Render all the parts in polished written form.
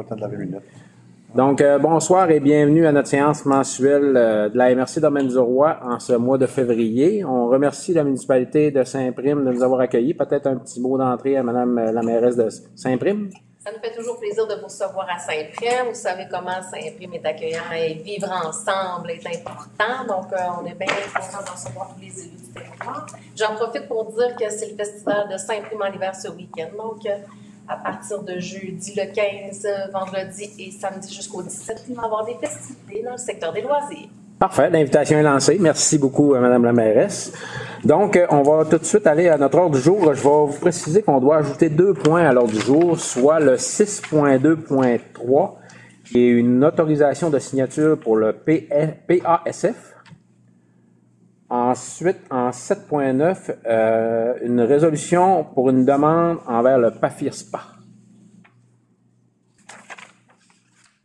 temps de laver les lunettes. Donc, bonsoir et bienvenue à notre séance mensuelle de la MRC Domaine du Roi en ce mois de février. On remercie la municipalité de Saint-Prime de nous avoir accueillis. Peut-être un petit mot d'entrée à Madame la mairesse de Saint-Prime. Ça nous fait toujours plaisir de vous recevoir à Saint-Prime. Vous savez comment Saint-Prime est accueillant et vivre ensemble est important. Donc, on est bien content de recevoir tous les élus du territoire. J'en profite pour dire que c'est le festival de Saint-Prime en hiver ce week-end. Donc, à partir de jeudi le 15, vendredi et samedi jusqu'au 17, il va y avoir des festivités dans le secteur des loisirs. Parfait, l'invitation est lancée. Merci beaucoup à Madame la mairesse. Donc, on va tout de suite aller à notre ordre du jour. Je vais vous préciser qu'on doit ajouter 2 points à l'ordre du jour, soit le 6.2.3, qui est une autorisation de signature pour le PASF. Ensuite, en 7.9, une résolution pour une demande envers le PAFIRSPA.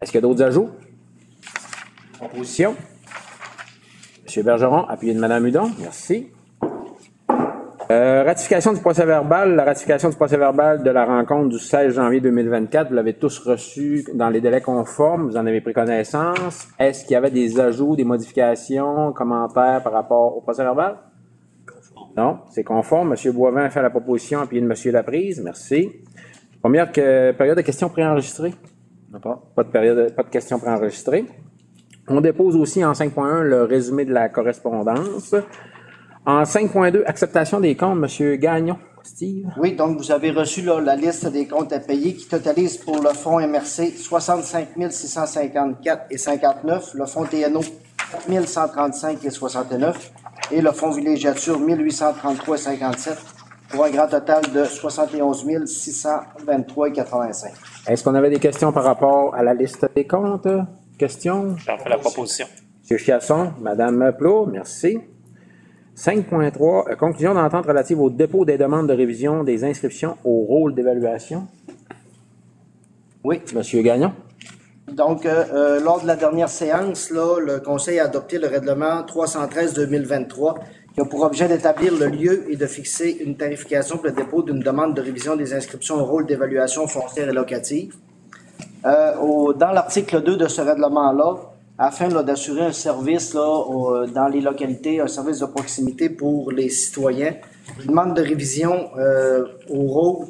Est-ce qu'il y a d'autres ajouts? Opposition? M. Bergeron, appuyé de Mme Hudon. Merci. Ratification du procès-verbal. La ratification du procès-verbal de la rencontre du 16 janvier 2024, vous l'avez tous reçu dans les délais conformes, vous en avez pris connaissance. Est-ce qu'il y avait des ajouts, des modifications, commentaires par rapport au procès-verbal? Non, c'est conforme. M. Boivin fait la proposition, appuyé de M. Laprise. Merci. Première période de questions préenregistrées. Pas de questions préenregistrées. On dépose aussi en 5.1 le résumé de la correspondance. En 5.2, acceptation des comptes, M. Gagnon. Steve? Oui, donc vous avez reçu là, la liste des comptes à payer qui totalise pour le fonds MRC 65 654,59, le fonds TNO 4 135,69 et le fonds villégiature 1833,57 pour un grand total de 71 623,85. Est-ce qu'on avait des questions par rapport à la liste des comptes? Questions? J'en fais la proposition. M. Chiasson, Mme Plot, merci. 5.3, conclusion d'entente relative au dépôt des demandes de révision des inscriptions au rôle d'évaluation. Oui. M. Gagnon. Donc, lors de la dernière séance, là, le Conseil a adopté le règlement 313-2023 qui a pour objet d'établir le lieu et de fixer une tarification pour le dépôt d'une demande de révision des inscriptions au rôle d'évaluation foncière et locative. Dans l'article 2 de ce règlement-là, afin d'assurer un service là, dans les localités, un service de proximité pour les citoyens. Les demandes de révision au rôle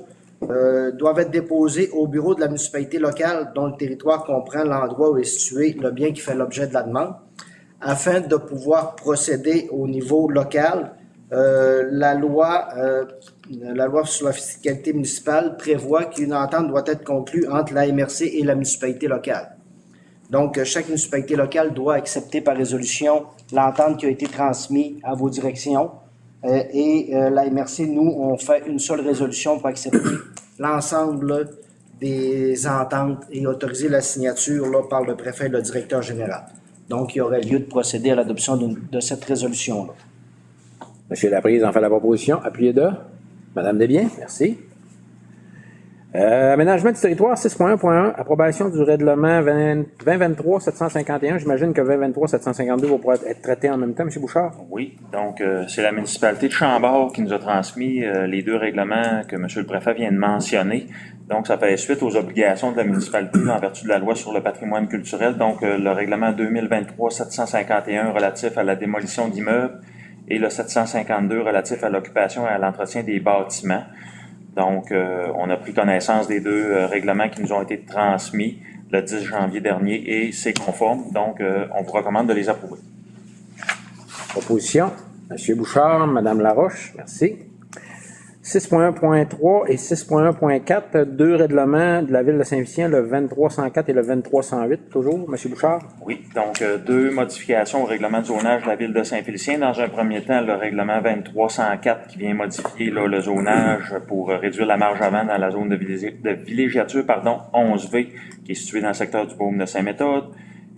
doivent être déposées au bureau de la municipalité locale dont le territoire comprend l'endroit où est situé le bien qui fait l'objet de la demande. Afin de pouvoir procéder au niveau local, la loi sur la fiscalité municipale prévoit qu'une entente doit être conclue entre la MRC et la municipalité locale. Donc, chaque municipalité locale doit accepter par résolution l'entente qui a été transmise à vos directions. La MRC, nous, on fait une seule résolution pour accepter l'ensemble des ententes et autoriser la signature là, par le préfet et le directeur général. Donc, il y aurait lieu de procéder à l'adoption de cette résolution-là. M. Laprise en fait la proposition. Appuyé de Mme Desbiens. Merci. Aménagement du territoire 6.1.1, approbation du règlement 2023-751. J'imagine que 2023-752 va pouvoir être traité en même temps, M. Bouchard? Oui, donc c'est la municipalité de Chambord qui nous a transmis les 2 règlements que M. le préfet vient de mentionner. Donc, ça fait suite aux obligations de la municipalité en vertu de la loi sur le patrimoine culturel. Donc, le règlement 2023-751 relatif à la démolition d'immeubles et le 752 relatif à l'occupation et à l'entretien des bâtiments. Donc, on a pris connaissance des 2 règlements qui nous ont été transmis le 10 janvier dernier et c'est conforme. Donc, on vous recommande de les approuver. Opposition. M. Bouchard, Mme Laroche, merci. 6.1.3 et 6.1.4, 2 règlements de la Ville de Saint-Félicien, le 2304 et le 2308, toujours. M. Bouchard? Oui, donc 2 modifications au règlement de zonage de la Ville de Saint-Félicien. Dans un premier temps, le règlement 2304 qui vient modifier là, le zonage pour réduire la marge avant dans la zone de villégiature 11V qui est située dans le secteur du Baume de Saint-Méthode.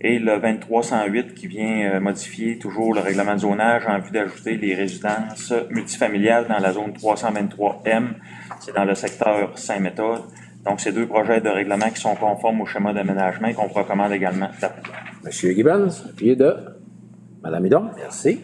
Et le 2308 qui vient modifier toujours le règlement de zonage en vue d'ajouter les résidences multifamiliales dans la zone 323M, c'est dans le secteur Saint-Méthode. Donc, c'est 2 projets de règlement qui sont conformes au schéma d'aménagement et qu'on vous recommande également d'approuver. M. Gibbons, appuyé de Mme Hudon, merci.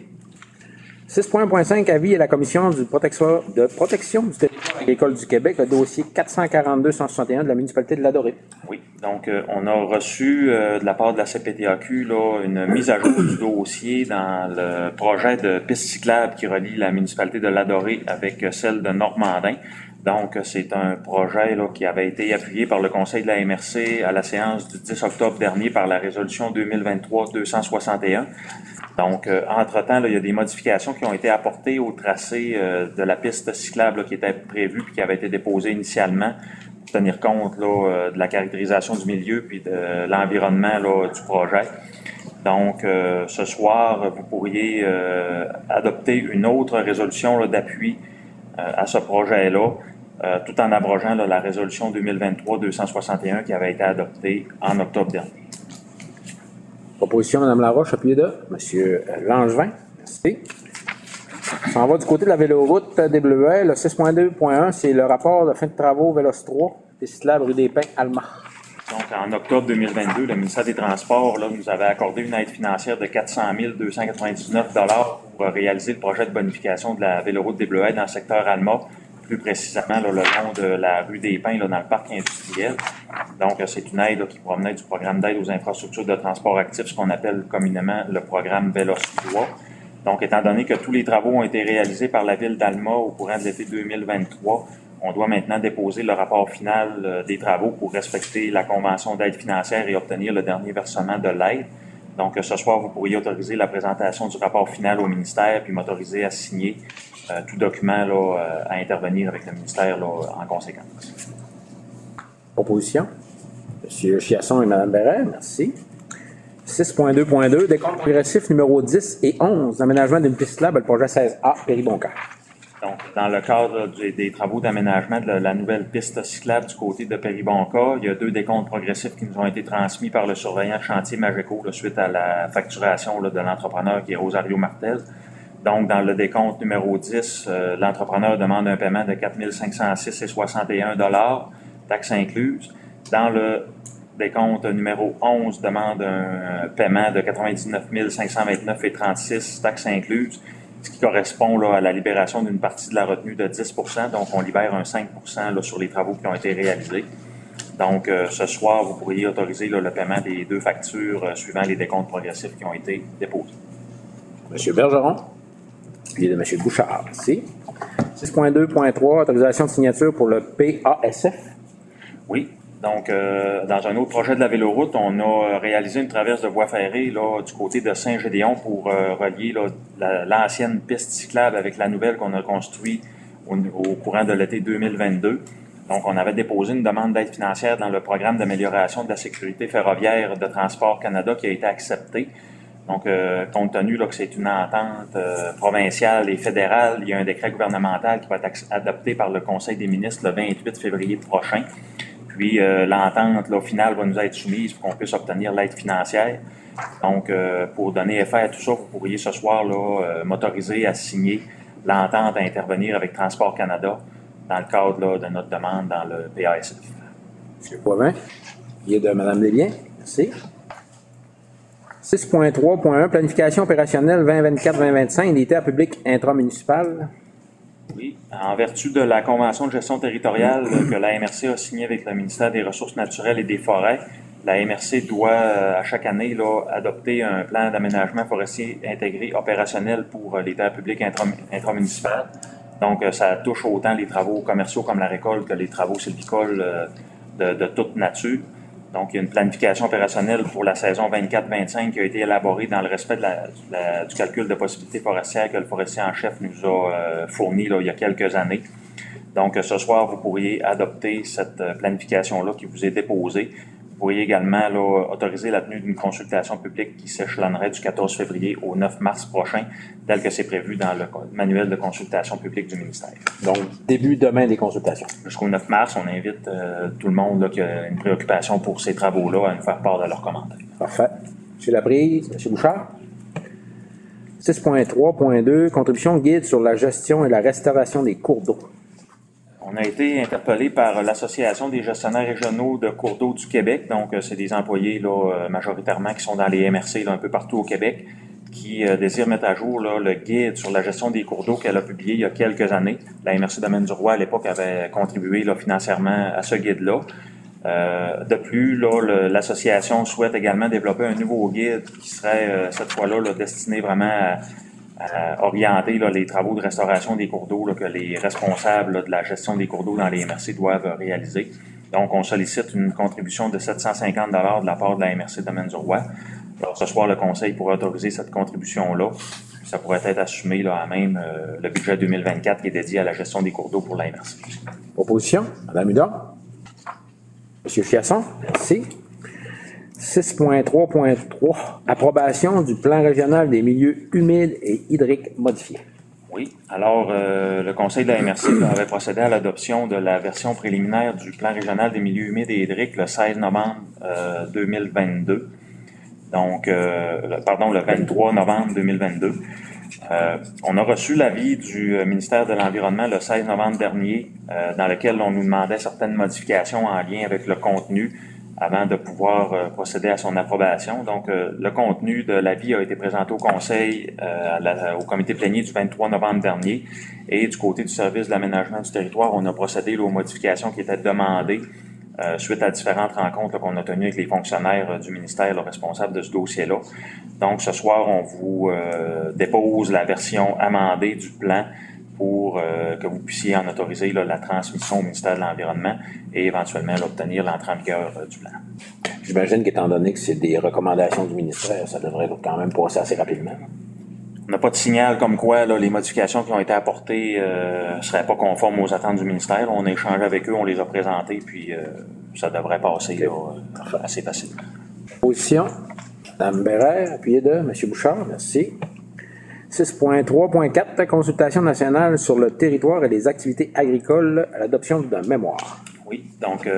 6.5, avis à la Commission de protection du territoire agricole du Québec, le dossier 442-161 de la municipalité de Ladoré. Oui, donc on a reçu de la part de la CPTAQ là, une mise à jour du dossier dans le projet de piste cyclable qui relie la municipalité de Ladoré avec celle de Normandin. Donc, c'est un projet là, qui avait été appuyé par le Conseil de la MRC à la séance du 10 octobre dernier par la résolution 2023-261. Donc, entre-temps, là, il y a des modifications qui ont été apportées au tracé de la piste cyclable là, qui était prévue puis qui avait été déposée initialement pour tenir compte là, de la caractérisation du milieu puis de l'environnement là, du projet. Donc, ce soir, vous pourriez adopter une autre résolution là, d'appui à ce projet-là, tout en abrogeant là, la résolution 2023-261 qui avait été adoptée en octobre dernier. Proposition, Mme Laroche, appuyée de M. Langevin. Merci. On s'en va du côté de la véloroute des Bleuets. Le 6.2.1, c'est le rapport de fin de travaux Véloce 3, piste cyclable rue des Pins, Alma. Donc, en octobre 2022, le ministère des Transports là, nous avait accordé une aide financière de 400 299 $ pour réaliser le projet de bonification de la véloroute des Bleuets dans le secteur Alma, plus précisément là, le long de la rue des Pins, là, dans le parc industriel. Donc, c'est une aide là, qui provenait du programme d'aide aux infrastructures de transport actif, ce qu'on appelle communément le programme Véloce 3. Donc, étant donné que tous les travaux ont été réalisés par la ville d'Alma au courant de l'été 2023, on doit maintenant déposer le rapport final des travaux pour respecter la convention d'aide financière et obtenir le dernier versement de l'aide. Donc, ce soir, vous pourriez autoriser la présentation du rapport final au ministère puis m'autoriser à signer tout document là, à intervenir avec le ministère là, en conséquence. Proposition. M. Chiasson et Mme Berret, merci. 6.2.2, décompte progressif numéro 10 et 11, d'aménagement d'une piste cyclable, le projet 16A, Péribonca. Donc, dans le cadre des travaux d'aménagement de la nouvelle piste cyclable du côté de Péribonca, il y a 2 décomptes progressifs qui nous ont été transmis par le surveillant de chantier Mageco là, suite à la facturation là, de l'entrepreneur qui est Rosario Martel. Donc, dans le décompte numéro 10, l'entrepreneur demande un paiement de 4 506,61 $, taxes incluses. Dans le décompte numéro 11, demande un paiement de 99 529,36 $, taxes incluses, ce qui correspond là, à la libération d'une partie de la retenue de 10 %. Donc, on libère un 5 % là, sur les travaux qui ont été réalisés. Donc, ce soir, vous pourriez autoriser là, le paiement des 2 factures suivant les décomptes progressifs qui ont été déposés. M. Bergeron, puis de M. Bouchard, merci. 6.2.3, autorisation de signature pour le PASF. Oui. Donc, dans un autre projet de la véloroute, on a réalisé une traverse de voie ferrée là, du côté de Saint-Gédéon pour relier là, l'ancienne piste cyclable avec la nouvelle qu'on a construite au courant de l'été 2022. Donc, on avait déposé une demande d'aide financière dans le programme d'amélioration de la sécurité ferroviaire de Transport Canada qui a été accepté. Donc, compte tenu là, que c'est une entente provinciale et fédérale, il y a un décret gouvernemental qui va être adopté par le Conseil des ministres le 28 février prochain. Puis, l'entente là, finale va nous être soumise pour qu'on puisse obtenir l'aide financière. Donc, pour donner effet à tout ça, vous pourriez ce soir là, m'autoriser à signer l'entente à intervenir avec Transport Canada dans le cadre là, de notre demande dans le PASF. M. Poivin, il est de Mme Lélien, merci. 6.3.1, planification opérationnelle 2024-2025 des terres publiques intramunicipales. Oui, en vertu de la Convention de gestion territoriale que la MRC a signée avec le ministère des Ressources naturelles et des Forêts, la MRC doit à chaque année là, adopter un plan d'aménagement forestier intégré opérationnel pour les terres publiques intramunicipales. Donc, ça touche autant les travaux commerciaux comme la récolte que les travaux sylvicoles de toute nature. Donc, il y a une planification opérationnelle pour la saison 24-25 qui a été élaborée dans le respect du calcul de possibilités forestières que le forestier en chef nous a fourni là, il y a quelques années. Donc, ce soir, vous pourriez adopter cette planification-là qui vous est déposée. Vous pourriez également là, autoriser la tenue d'une consultation publique qui s'échelonnerait du 14 février au 9 mars prochain, tel que c'est prévu dans le manuel de consultation publique du ministère. Donc, début demain des consultations. Jusqu'au 9 mars, on invite tout le monde là, qui a une préoccupation pour ces travaux-là à nous faire part de leurs commentaires. Parfait. M. Laprise, M. Bouchard. 6.3.2, contribution guide sur la gestion et la restauration des cours d'eau. On a été interpellé par l'Association des gestionnaires régionaux de cours d'eau du Québec. Donc, c'est des employés là, majoritairement qui sont dans les MRC là, un peu partout au Québec, qui désire mettre à jour là, le guide sur la gestion des cours d'eau qu'elle a publié il y a quelques années. La MRC Domaine du Roi, à l'époque, avait contribué là, financièrement à ce guide-là. De plus, là, l'association souhaite également développer un nouveau guide qui serait cette fois-là là, destiné vraiment à orienter là, les travaux de restauration des cours d'eau là, que les responsables là, de la gestion des cours d'eau dans les MRC doivent réaliser. Donc, on sollicite une contribution de 750 $ de la part de la MRC Domaine du Roi. Alors, ce soir, le Conseil pourrait autoriser cette contribution-là. Ça pourrait être assumé là, à même le budget 2024 qui est dédié à la gestion des cours d'eau pour la MRC. Proposition, Mme Hudard. M. Chiasson, merci. 6.3.3, approbation du plan régional des milieux humides et hydriques modifié. Oui. Alors, le Conseil de la MRC avait procédé à l'adoption de la version préliminaire du plan régional des milieux humides et hydriques le 16 novembre 2022. Donc, le 23 novembre 2022. On a reçu l'avis du ministère de l'Environnement le 16 novembre dernier, dans lequel on nous demandait certaines modifications en lien avec le contenu avant de pouvoir procéder à son approbation. Donc, le contenu de l'avis a été présenté au Conseil, au comité plénier du 23 novembre dernier. Et du côté du service de l'aménagement du territoire, on a procédé aux modifications qui étaient demandées suite à différentes rencontres qu'on a tenues avec les fonctionnaires du ministère responsables de ce dossier-là. Donc, ce soir, on vous dépose la version amendée du plan pour que vous puissiez en autoriser là, la transmission au ministère de l'Environnement et éventuellement obtenir l'entrée en vigueur du plan. J'imagine qu'étant donné que c'est des recommandations du ministère, ça devrait quand même passer assez rapidement. On n'a pas de signal comme quoi là, les modifications qui ont été apportées ne seraient pas conformes aux attentes du ministère. On a échangé avec eux, on les a présentées, puis ça devrait passer là, assez facilement. Position, Mme Bérère, appuyé de M. Bouchard, merci. 6.3.4, consultation nationale sur le territoire et les activités agricoles à l'adoption d'un mémoire. Oui, donc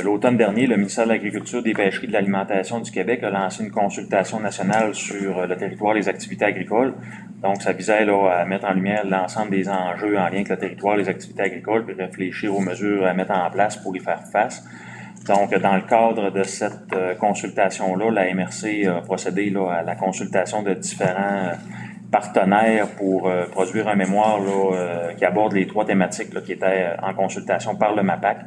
l'automne dernier, le ministère de l'Agriculture, des Pêcheries et de l'Alimentation du Québec a lancé une consultation nationale sur le territoire et les activités agricoles. Donc, ça visait là, à mettre en lumière l'ensemble des enjeux en lien avec le territoire et les activités agricoles, puis réfléchir aux mesures à mettre en place pour y faire face. Donc, dans le cadre de cette consultation-là, la MRC a procédé là, à la consultation de différents partenaires pour produire un mémoire là, qui aborde les 3 thématiques là, qui étaient en consultation par le MAPAC.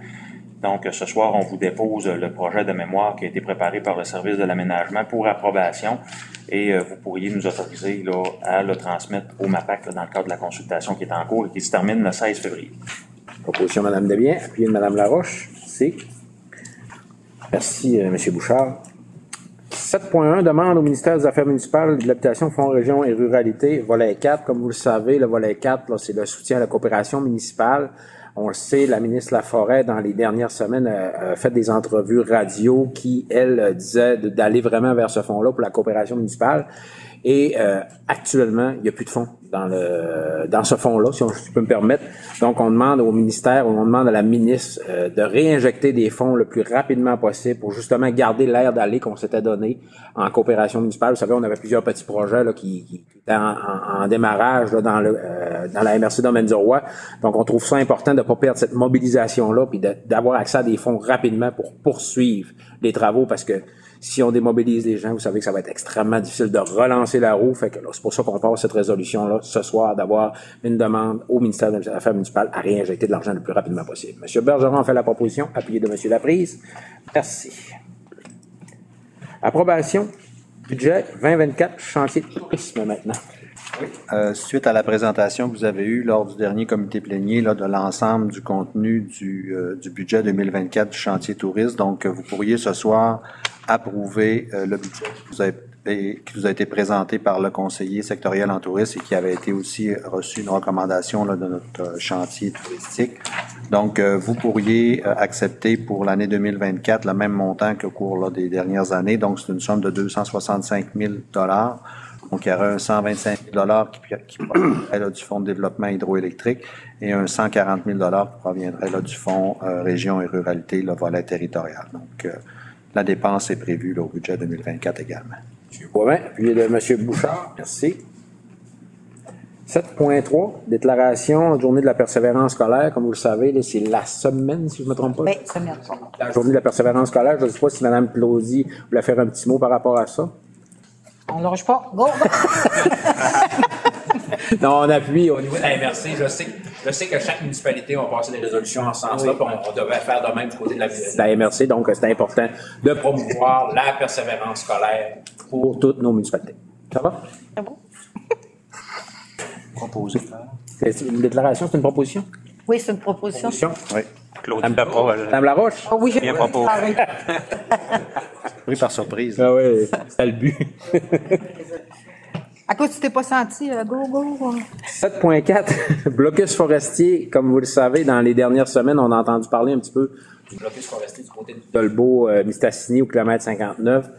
Donc, ce soir, on vous dépose le projet de mémoire qui a été préparé par le service de l'aménagement pour approbation et vous pourriez nous autoriser là, à le transmettre au MAPAC là, dans le cadre de la consultation qui est en cours et qui se termine le 16 février. Proposition Mme Desbiens, appuyée de Mme Laroche. Merci. Merci, M. Bouchard. 7.1, demande au ministère des Affaires municipales, de l'habitation, Fonds région et ruralité, volet 4. Comme vous le savez, le volet 4, là, c'est le soutien à la coopération municipale. On le sait, la ministre Laforêt, dans les dernières semaines, a fait des entrevues radio qui, elle, disait d'aller vraiment vers ce fonds-là pour la coopération municipale. Et actuellement, il n'y a plus de fonds dans ce fonds-là, si je peux me permettre. Donc, on demande au ministère, on demande à la ministre de réinjecter des fonds le plus rapidement possible pour justement garder l'air d'aller qu'on s'était donné en coopération municipale. Vous savez, on avait plusieurs petits projets là, qui étaient en démarrage là, dans la MRC Domaine du Roi. Donc, on trouve ça important de ne pas perdre cette mobilisation-là puis d'avoir accès à des fonds rapidement pour poursuivre les travaux parce que si on démobilise les gens, vous savez que ça va être extrêmement difficile de relancer la roue. Fait que là, c'est pour ça qu'on passe cette résolution-là ce soir, d'avoir une demande au ministère des Affaires municipales à réinjecter de l'argent le plus rapidement possible. M. Bergeron a fait la proposition, appuyé de M. Laprise. Merci. Approbation, budget 2024, chantier de tourisme maintenant. Oui. Suite à la présentation que vous avez eue lors du dernier comité plénier là, de l'ensemble du contenu du budget 2024 du chantier tourisme, donc vous pourriez ce soir approuver le budget qui vous a été présenté par le conseiller sectoriel en tourisme et qui avait été aussi reçu une recommandation là, de notre chantier touristique. Donc, vous pourriez accepter pour l'année 2024 le même montant qu'au cours là, des dernières années. Donc, c'est une somme de 265 000 $. Donc, il y aurait un 125 000 $ qui proviendrait là, du Fonds de développement hydroélectrique et un 140 000 $ qui proviendrait là, du Fonds région et ruralité, le volet territorial. Donc, la dépense est prévue là, au budget 2024 également. M. Boivin, appuyé de M. Bouchard. Merci. 7.3, déclaration de journée de la persévérance scolaire. Comme vous le savez, là, c'est la semaine, si je ne me trompe pas. Oui, semaine. La journée de la persévérance scolaire. Je ne sais pas si Mme Plaudy voulait faire un petit mot par rapport à ça. On ne lâche pas. Go, go! Non, on appuie au niveau de la MRC. Je sais que chaque municipalité va passer des résolutions en ce sens-là, puis on devrait faire de même du côté de la MRC. Donc, c'est important de promouvoir la persévérance scolaire pour toutes nos municipalités. Ça va? C'est bon? Proposé. C'est une déclaration, c'est une proposition? Oui, c'est une proposition. Oui. Claude Laparole. Madame Laroche? Ah oui, j'ai Bien proposé. Ah oui. Pris par surprise. Ah oui, c'est le but. À cause tu t'es pas senti, go, go. 7.4, blocus forestier. Comme vous le savez, dans les dernières semaines, on a entendu parler un petit peu du blocus forestier du côté de Dolbeau, Mistassini au kilomètre 59.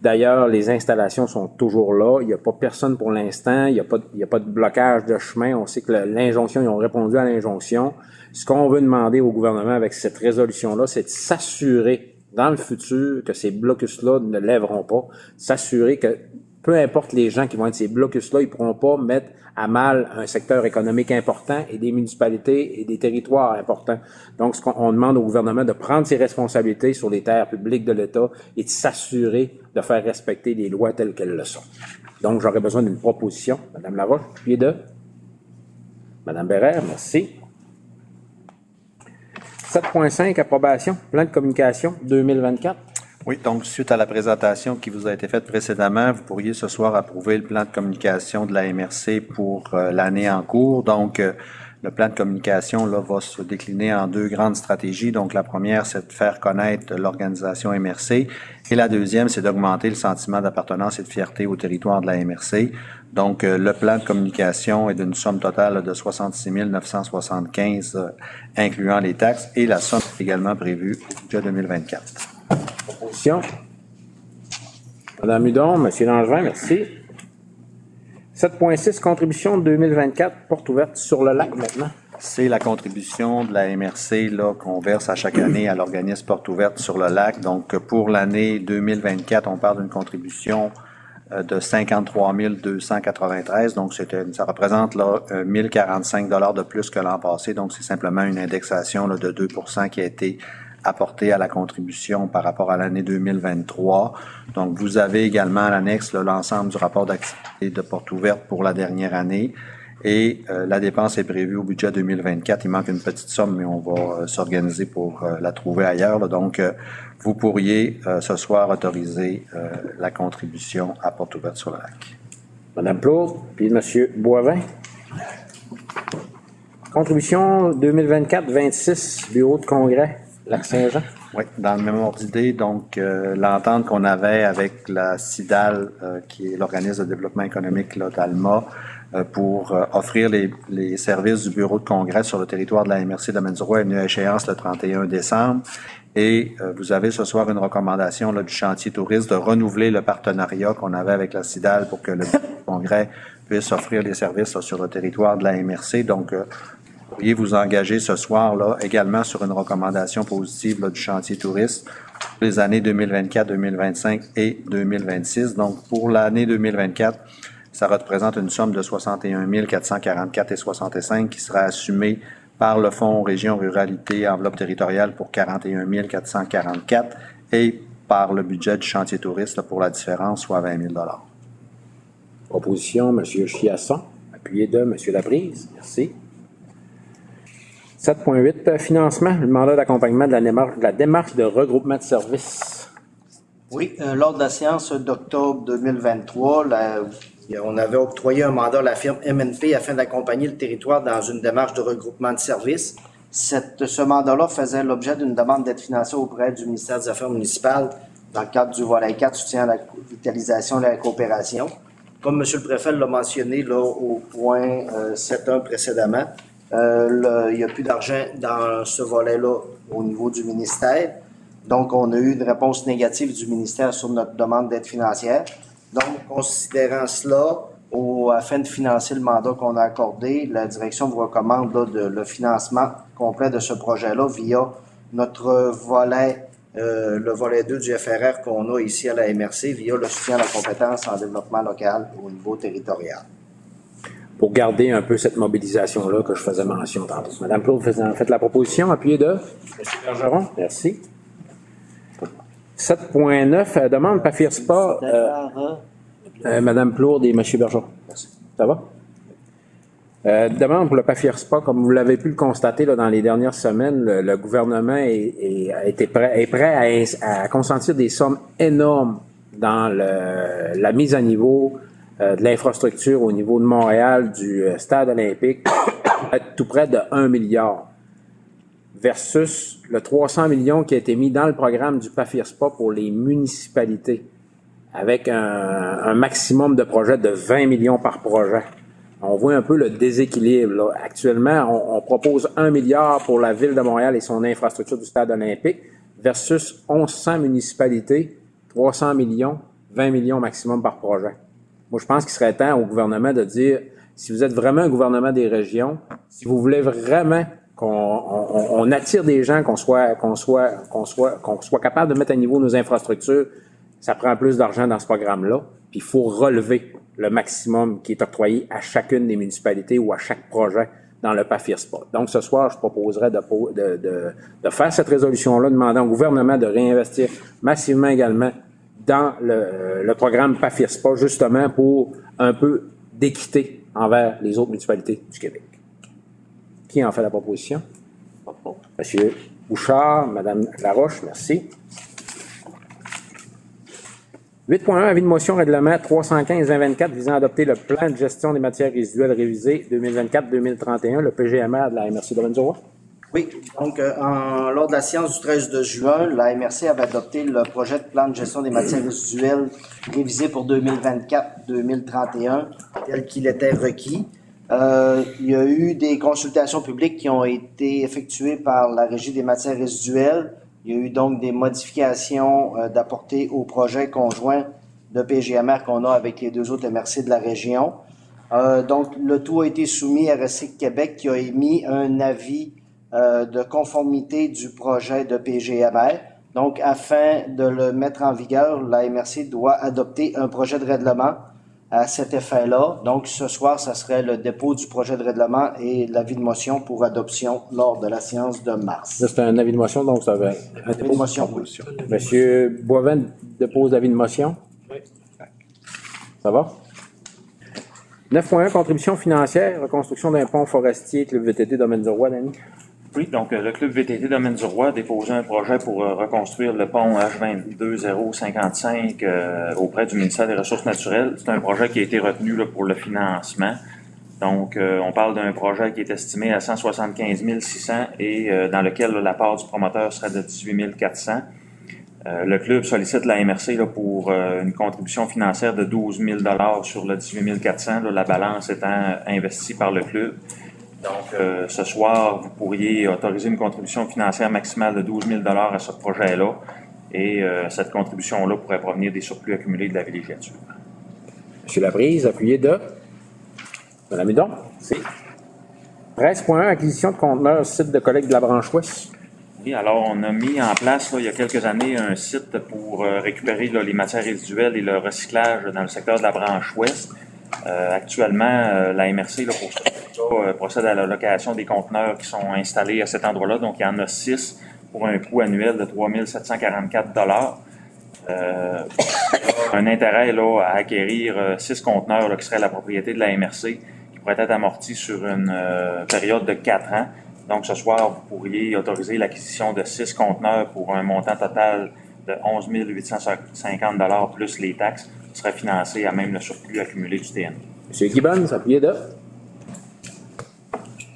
D'ailleurs, les installations sont toujours là. Il n'y a pas personne pour l'instant. Il n'y a pas de blocage de chemin. On sait que l'injonction, ils ont répondu à l'injonction. Ce qu'on veut demander au gouvernement avec cette résolution-là, c'est de s'assurer dans le futur que ces blocus-là ne lèveront pas. S'assurer que peu importe les gens qui vont être ces blocus-là, ils ne pourront pas mettre à mal un secteur économique important et des municipalités et des territoires importants. Donc, on demande au gouvernement de prendre ses responsabilités sur les terres publiques de l'État et de s'assurer de faire respecter les lois telles qu'elles le sont. Donc, j'aurais besoin d'une proposition. Madame Laroche, puis de Madame Bérère, merci. 7.5, approbation, plan de communication 2024. Oui, donc suite à la présentation qui vous a été faite précédemment, vous pourriez ce soir approuver le plan de communication de la MRC pour l'année en cours. Donc, le plan de communication là, va se décliner en deux grandes stratégies. Donc, la première, c'est de faire connaître l'organisation MRC et la deuxième, c'est d'augmenter le sentiment d'appartenance et de fierté au territoire de la MRC. Donc, le plan de communication est d'une somme totale de 66 975 incluant les taxes et la somme est également prévue au budget 2024. Proposition. Madame Hudon, Monsieur Langevin, merci. 7.6, contribution 2024, porte ouverte sur le lac maintenant. C'est la contribution de la MRC là, qu'on verse à chaque année à l'organisme Porte ouverte sur le lac. Donc, pour l'année 2024, on parle d'une contribution de 53 293. Donc, ça représente là, 1045 $ de plus que l'an passé. Donc, c'est simplement une indexation là, de 2 % qui a été apporté à la contribution par rapport à l'année 2023. Donc, vous avez également à l'annexe l'ensemble du rapport d'activité de Porte ouverte pour la dernière année. Et la dépense est prévue au budget 2024. Il manque une petite somme, mais on va s'organiser pour la trouver ailleurs. Là. Donc, vous pourriez ce soir autoriser la contribution à Porte ouverte sur le lac. Madame Claude, puis Monsieur Boivin. Contribution 2024-26, bureau de congrès. Lac-Saint-Jean. Oui, dans le même ordre d'idée, donc l'entente qu'on avait avec la CIDAL, qui est l'organisme de développement économique là, d'Alma, pour offrir les services du bureau de congrès sur le territoire de la MRC de Domaine-du-Roi est venue à échéance le 31 décembre. Et vous avez ce soir une recommandation là, du chantier touriste de renouveler le partenariat qu'on avait avec la CIDAL pour que le bureau de congrès puisse offrir les services là, sur le territoire de la MRC. Donc, vous pourriez vous engager ce soir là également sur une recommandation positive là, du chantier touriste pour les années 2024, 2025 et 2026. Donc, pour l'année 2024, ça représente une somme de 61 444,65 qui sera assumée par le Fonds Région Ruralité Enveloppe territoriale pour 41 444 et par le budget du chantier touriste là, pour la différence, soit 20 000 $. Proposition, M. Chiasson, appuyé de M. Laprise. Merci. 7.8, financement, le mandat d'accompagnement de la démarche de regroupement de services. Oui, lors de la séance d'octobre 2023, on avait octroyé un mandat à la firme MNP afin d'accompagner le territoire dans une démarche de regroupement de services. Ce mandat-là faisait l'objet d'une demande d'aide financière auprès du ministère des Affaires municipales dans le cadre du volet 4, soutien à la vitalisation et à la coopération. Comme M. le préfet l'a mentionné là, au point 7.1 précédemment, il n'y a plus d'argent dans ce volet-là au niveau du ministère. Donc, on a eu une réponse négative du ministère sur notre demande d'aide financière. Donc, considérant cela, afin de financer le mandat qu'on a accordé, la direction vous recommande là, le financement complet de ce projet-là via notre volet, le volet 2 du FRR qu'on a ici à la MRC, via le soutien à la compétence en développement local au niveau territorial. Pour garder un peu cette mobilisation-là que je faisais mention tantôt. Madame Claude, faites la proposition, appuyée de M. Bergeron. Merci. 7.9, demande Pafir Spa. Madame Plourde et M. Bergeron. Merci. Ça va? Demande pour le PAFIRSPA, comme vous l'avez pu le constater là, dans les dernières semaines, le gouvernement est prêt à consentir des sommes énormes dans la mise à niveau de l'infrastructure au niveau de Montréal, du stade olympique, tout près de 1 milliard, versus le 300 millions qui a été mis dans le programme du PAFIRSPA pour les municipalités, avec un maximum de projets de 20 millions par projet. On voit un peu le déséquilibre, là. Actuellement, on propose 1 milliard pour la Ville de Montréal et son infrastructure du stade olympique versus 1100 municipalités, 300 millions, 20 millions maximum par projet. Moi, je pense qu'il serait temps au gouvernement de dire, si vous êtes vraiment un gouvernement des régions, si vous voulez vraiment qu'on attire des gens, qu'on soit capable de mettre à niveau nos infrastructures, ça prend plus d'argent dans ce programme-là, puis il faut relever le maximum qui est octroyé à chacune des municipalités ou à chaque projet dans le PAFIRSPA. Donc, ce soir, je proposerais de faire cette résolution-là, demandant au gouvernement de réinvestir massivement également dans le programme PAFIRSPA, justement pour un peu d'équité envers les autres municipalités du Québec. Qui en fait la proposition? Monsieur Bouchard, Madame Laroche, merci. 8.1, avis de motion règlement 315-2024 visant à adopter le plan de gestion des matières résiduelles révisé 2024-2031, le PGMR de la MRC de Domaine-du-Roi. Oui, donc lors de la séance du 13 de juin, la MRC avait adopté le projet de plan de gestion des matières résiduelles révisé pour 2024-2031 tel qu'il était requis. Il y a eu des consultations publiques qui ont été effectuées par la Régie des matières résiduelles. Il y a eu donc des modifications d'apporter au projet conjoint de PGMR qu'on a avec les deux autres MRC de la région. Donc, le tout a été soumis à RSC Québec qui a émis un avis de conformité du projet de PGMR. Donc, afin de le mettre en vigueur, la MRC doit adopter un projet de règlement à cet effet-là. Donc, ce soir, ça serait le dépôt du projet de règlement et l'avis de motion pour adoption lors de la séance de mars. Là, c'est un avis de motion, donc ça va être un Avis de motion, oui. Monsieur Boivin dépose l'avis de motion. Oui. Ça va? 9.1, contribution financière, reconstruction d'un pont forestier, Club VTT Domaine-du-Roi, Danny. Oui, donc le Club VTT Domaine-du-Roi a déposé un projet pour reconstruire le pont H22055 auprès du ministère des Ressources naturelles. C'est un projet qui a été retenu là, pour le financement. Donc, on parle d'un projet qui est estimé à 175 600 et dans lequel là, la part du promoteur serait de 18 400. Le club sollicite la MRC là, pour une contribution financière de 12 000 $ sur le 18 400, là, la balance étant investie par le club. Donc, ce soir, vous pourriez autoriser une contribution financière maximale de 12 000 $ à ce projet-là. Et cette contribution-là pourrait provenir des surplus accumulés de la villégiature. Monsieur Laprise, appuyé de Madame Hudon. C'est 13.1, acquisition de conteneurs, site de collecte de la branche ouest. Oui, alors on a mis en place, là, il y a quelques années, un site pour récupérer là, les matières résiduelles et le recyclage dans le secteur de la branche ouest. Actuellement, la MRC, là, pour ça, procède à la location des conteneurs qui sont installés à cet endroit-là. Donc, il y en a 6 pour un coût annuel de 3 744 $. Un intérêt là, à acquérir 6 conteneurs là, qui seraient la propriété de la MRC, qui pourraient être amortis sur une période de 4 ans. Donc, ce soir, vous pourriez autoriser l'acquisition de 6 conteneurs pour un montant total de 11 850 $ plus les taxes, qui serait financé à même le surplus accumulé du TN. Monsieur Gibbons, appuyé de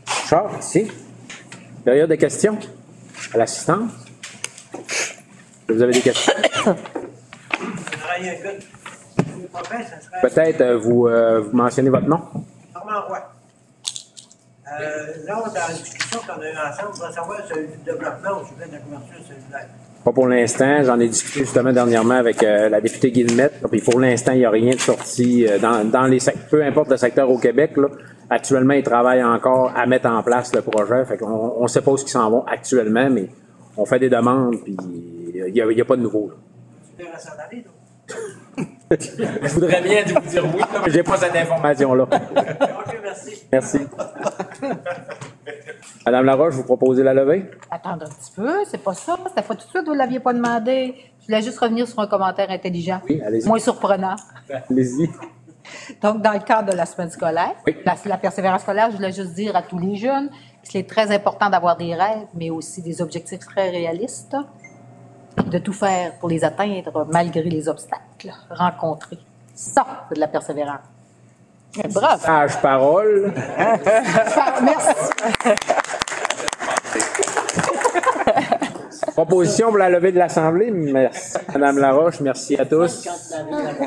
Charles, ici. Période de questions à l'assistance. Vous avez des questions? Peut-être vous mentionnez votre nom. Normand Roy. Lors de la discussion qu'on a eue ensemble, on va savoir si il y a eu du développement au sujet de la couverture cellulaire. Pas pour l'instant. J'en ai discuté justement dernièrement avec la députée Guillemette. Puis pour l'instant, il n'y a rien de sorti dans les secteurs, peu importe le secteur au Québec. Là, actuellement, ils travaillent encore à mettre en place le projet. Fait qu'on ne sait pas où ils s'en vont actuellement, mais on fait des demandes, puis il n'y a pas de nouveau. Tu devrais s'en aller, donc. Je voudrais bien vous dire oui, mais j'ai pas cette information-là. OK, merci. Merci. Madame Laroche, vous proposez la levée? Attendre un petit peu, c'est pas ça. C'était pas tout de suite, vous ne l'aviez pas demandé. Je voulais juste revenir sur un commentaire intelligent. Oui, allez-y. Moins surprenant. Allez-y. Donc, dans le cadre de la semaine scolaire, Oui. la persévérance scolaire, je voulais juste dire à tous les jeunes qu'il est très important d'avoir des rêves, mais aussi des objectifs très réalistes, de tout faire pour les atteindre malgré les obstacles rencontrés. Ça, c'est de la persévérance. Bravo. Sage parole. Merci. Proposition pour la levée de l'Assemblée. Merci. Madame Laroche, merci à tous.